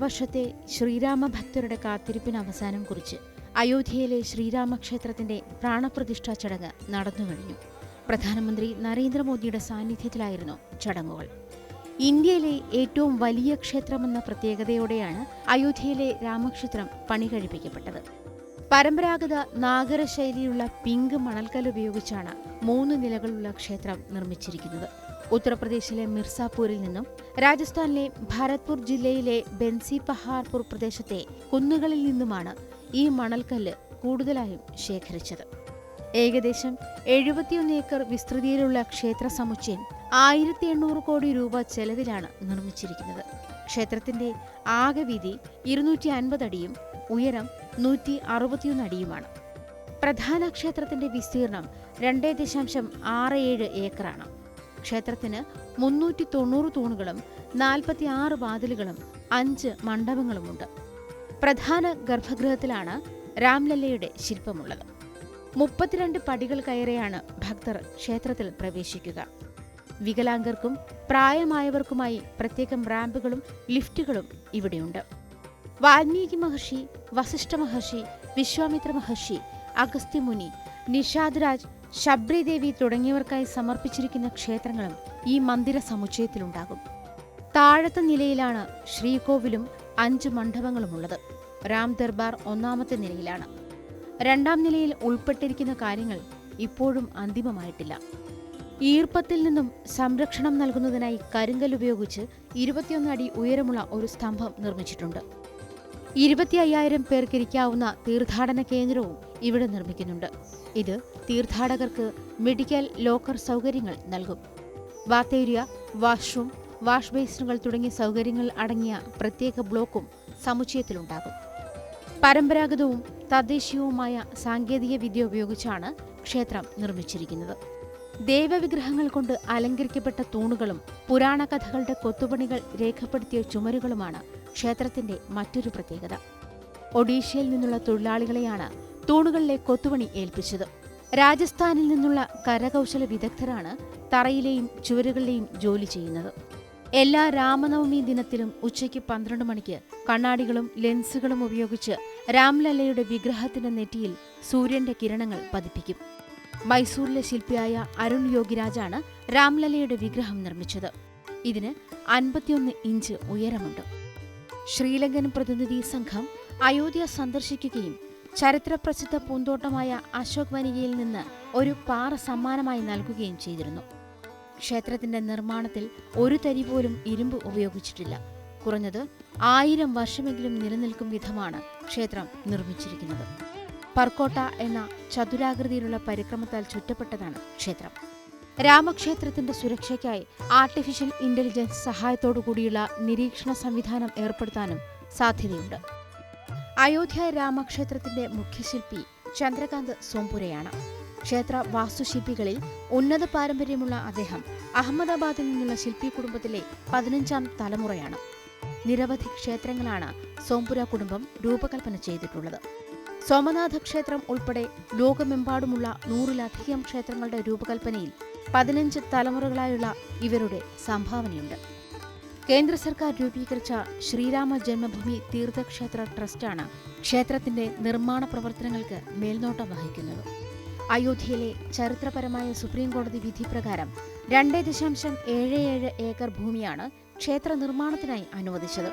വർഷത്തെ ശ്രീരാമ ഭക്തരുടെ കാത്തിരിപ്പിന് അവസാനം കുറിച്ച് അയോധ്യയിലെ ശ്രീരാമക്ഷേത്രത്തിന്റെ പ്രാണപ്രതിഷ്ഠാ ചടങ്ങ് നടന്നുകഴിഞ്ഞു. പ്രധാനമന്ത്രി നരേന്ദ്രമോദിയുടെ സാന്നിധ്യത്തിലായിരുന്നു ചടങ്ങുകൾ. ഇന്ത്യയിലെ ഏറ്റവും വലിയ ക്ഷേത്രമെന്ന പ്രത്യേകതയോടെയാണ് അയോധ്യയിലെ രാമക്ഷേത്രം പണി കഴിപ്പിക്കപ്പെട്ടത്. പരമ്പരാഗത നാഗര ശൈലിയുള്ള പിങ്ക് മണൽക്കല്ല് ഉപയോഗിച്ചാണ് 3 നിലകളുള്ള ക്ഷേത്രം നിർമ്മിച്ചിരിക്കുന്നത്. ഉത്തർപ്രദേശിലെ മിർസാപൂരിൽ നിന്നും രാജസ്ഥാനിലെ ഭരത്പൂർ ജില്ലയിലെ ബൻസി പഹാർപൂർ പ്രദേശത്തെ കുന്നുകളിൽ നിന്നുമാണ് ഈ മണൽക്കല്ല് കൂടുതലായും ശേഖരിച്ചത്. ഏകദേശം 71 ഏക്കർ വിസ്തൃതിയിലുള്ള ക്ഷേത്ര സമുച്ചയം 1800 കോടി രൂപ ചെലവിലാണ് നിർമ്മിച്ചിരിക്കുന്നത്. ക്ഷേത്രത്തിന്റെ ആകെ വീതി 250 അടിയും ഉയരം 161 അടിയുമാണ്. പ്രധാന ക്ഷേത്രത്തിന്റെ വിസ്തീർണം 2.67 ഏക്കറാണ്. ക്ഷേത്രത്തിന് 390 തൂണുകളും 46 വാതിലുകളും 5 മണ്ഡപങ്ങളുമുണ്ട്. പ്രധാന ഗർഭഗൃഹത്തിലാണ് രാംലല്ലയുടെ ശില്പമുള്ളത്. 32 പടികൾ കയറിയാണ് ഭക്തർ ക്ഷേത്രത്തിൽ പ്രവേശിക്കുക. വികലാംഗർക്കും പ്രായമായവർക്കുമായി പ്രത്യേകം റാമ്പുകളും ലിഫ്റ്റുകളും ഇവിടെയുണ്ട്. വാൽമീകി മഹർഷി, വസിഷ്ഠ മഹർഷി, വിശ്വാമിത്ര മഹർഷി, അഗസ്ത്യമുനി, നിഷാദ് രാജ്, ശബരിദേവി തുടങ്ങിയവർക്കായി സമർപ്പിച്ചിരിക്കുന്ന ക്ഷേത്രങ്ങളും ഈ മന്ദിര സമുച്ചയത്തിലുണ്ടാകും. താഴത്തെ നിലയിലാണ് ശ്രീകോവിലും 5 മണ്ഡപങ്ങളുമുള്ളത്. രാം ദർബാർ 1ാമത്തെ നിലയിലാണ്. 2ാം നിലയിൽ ഉൾപ്പെട്ടിരിക്കുന്ന കാര്യങ്ങൾ ഇപ്പോഴും അന്തിമമായിട്ടില്ല. ഈർപ്പത്തിൽ നിന്നും സംരക്ഷണം നൽകുന്നതിനായി കരിങ്കല്ല് ഉപയോഗിച്ച് 21 അടി ഉയരമുള്ള ഒരു സ്തംഭം നിർമ്മിച്ചിട്ടുണ്ട്. 25,000 പേർക്കിരിക്കാവുന്ന തീർത്ഥാടന കേന്ദ്രവും ഇവിടെ നിർമ്മിക്കുന്നുണ്ട്. ഇത് തീർത്ഥാടകർക്ക് മെഡിക്കൽ ലോക്കർ സൗകര്യങ്ങൾ നൽകും. ബാത്ത് വാഷ്റൂം, വാഷ് ബേസിനുകൾ തുടങ്ങിയ സൗകര്യങ്ങൾ അടങ്ങിയ പ്രത്യേക ബ്ലോക്കും സമുച്ചയത്തിലുണ്ടാകും. പരമ്പരാഗതവും തദ്ദേശീയവുമായ സാങ്കേതിക വിദ്യ ഉപയോഗിച്ചാണ് ക്ഷേത്രം നിർമ്മിച്ചിരിക്കുന്നത്. ദേവവിഗ്രഹങ്ങൾ കൊണ്ട് അലങ്കരിക്കപ്പെട്ട തൂണുകളും പുരാണ കഥകളുടെ കൊത്തുപണികൾ രേഖപ്പെടുത്തിയ ചുമരുകളുമാണ് ക്ഷേത്രത്തിന്റെ മറ്റൊരു പ്രത്യേകത. ഒഡീഷയിൽ നിന്നുള്ള തൊഴിലാളികളെയാണ് തൂണുകളിലെ കൊത്തുപണി ഏൽപ്പിച്ചത്. രാജസ്ഥാനിൽ നിന്നുള്ള കരകൗശല വിദഗ്ധരാണ് തറയിലെയും ചുവരുകളിലെയും ജോലി ചെയ്യുന്നത്. എല്ലാ രാമനവമി ദിനത്തിലും ഉച്ചയ്ക്ക് 12 മണിക്ക് കണ്ണാടികളും ലെൻസുകളും ഉപയോഗിച്ച് രാംലല്ലയുടെ വിഗ്രഹത്തിന്റെ നെറ്റിയിൽ സൂര്യന്റെ കിരണങ്ങൾ പതിപ്പിക്കും. മൈസൂരിലെ ശില്പിയായ അരുൺ യോഗിരാജാണ് രാംലല്ലയുടെ വിഗ്രഹം നിർമ്മിച്ചത്. ഇതിന് 51 ഇഞ്ച് ഉയരമുണ്ട്. ശ്രീലങ്കൻ പ്രതിനിധി സംഘം അയോധ്യ സന്ദർശിക്കുകയും ചരിത്രപ്രസിദ്ധ പൂന്തോട്ടമായ അശോക് വനികയിൽ നിന്ന് ഒരു പാറ സമ്മാനമായി നൽകുകയും ചെയ്തിരുന്നു. ക്ഷേത്രത്തിന്റെ നിർമ്മാണത്തിൽ ഒരു തരി പോലും ഇരുമ്പ് ഉപയോഗിച്ചിട്ടില്ല. കുറഞ്ഞത് 1000 വർഷമെങ്കിലും നിലനിൽക്കും വിധമാണ് ക്ഷേത്രം നിർമ്മിച്ചിരിക്കുന്നത്. പർക്കോട്ട എന്ന ചതുരാകൃതിയിലുള്ള പരിക്രമത്താൽ ചുറ്റപ്പെട്ടതാണ് ക്ഷേത്രം. രാമക്ഷേത്രത്തിന്റെ സുരക്ഷയ്ക്കായി ആർട്ടിഫിഷ്യൽ ഇന്റലിജൻസ് സഹായത്തോടുകൂടിയുള്ള നിരീക്ഷണ സംവിധാനം ഏർപ്പെടുത്താനും സാധ്യതയുണ്ട്. അയോധ്യ രാമക്ഷേത്രത്തിന്റെ മുഖ്യശില്പി ചന്ദ്രകാന്ത് സോംപുരയാണ്. ക്ഷേത്ര വാസ്തുശില്പികളിൽ ഉന്നത പാരമ്പര്യമുള്ള അദ്ദേഹം അഹമ്മദാബാദിൽ നിന്നുള്ള ശില്പി കുടുംബത്തിലെ 15ാം തലമുറയാണ്. നിരവധി ക്ഷേത്രങ്ങളാണ് സോംപുര കുടുംബം രൂപകൽപ്പന ചെയ്തിട്ടുള്ളത്. സോമനാഥ ക്ഷേത്രം ഉൾപ്പെടെ ലോകമെമ്പാടുമുള്ള 100-ലധികം ക്ഷേത്രങ്ങളുടെ രൂപകൽപ്പനയിൽ 15 തലമുറകളായുള്ള ഇവരുടെ സംഭാവനയുണ്ട്. കേന്ദ്ര സർക്കാർ രൂപീകരിച്ച ശ്രീരാമ ജന്മഭൂമി തീർത്ഥക്ഷേത്ര ട്രസ്റ്റാണ് ക്ഷേത്രത്തിന്റെ നിർമ്മാണ പ്രവർത്തനങ്ങൾക്ക് മേൽനോട്ടം വഹിക്കുന്നത്. അയോധ്യയിലെ ചരിത്രപരമായ സുപ്രീം കോടതി വിധി പ്രകാരം 2.77 ഏക്കർ ഭൂമിയാണ് ക്ഷേത്ര നിർമ്മാണത്തിനായി അനുവദിച്ചത്.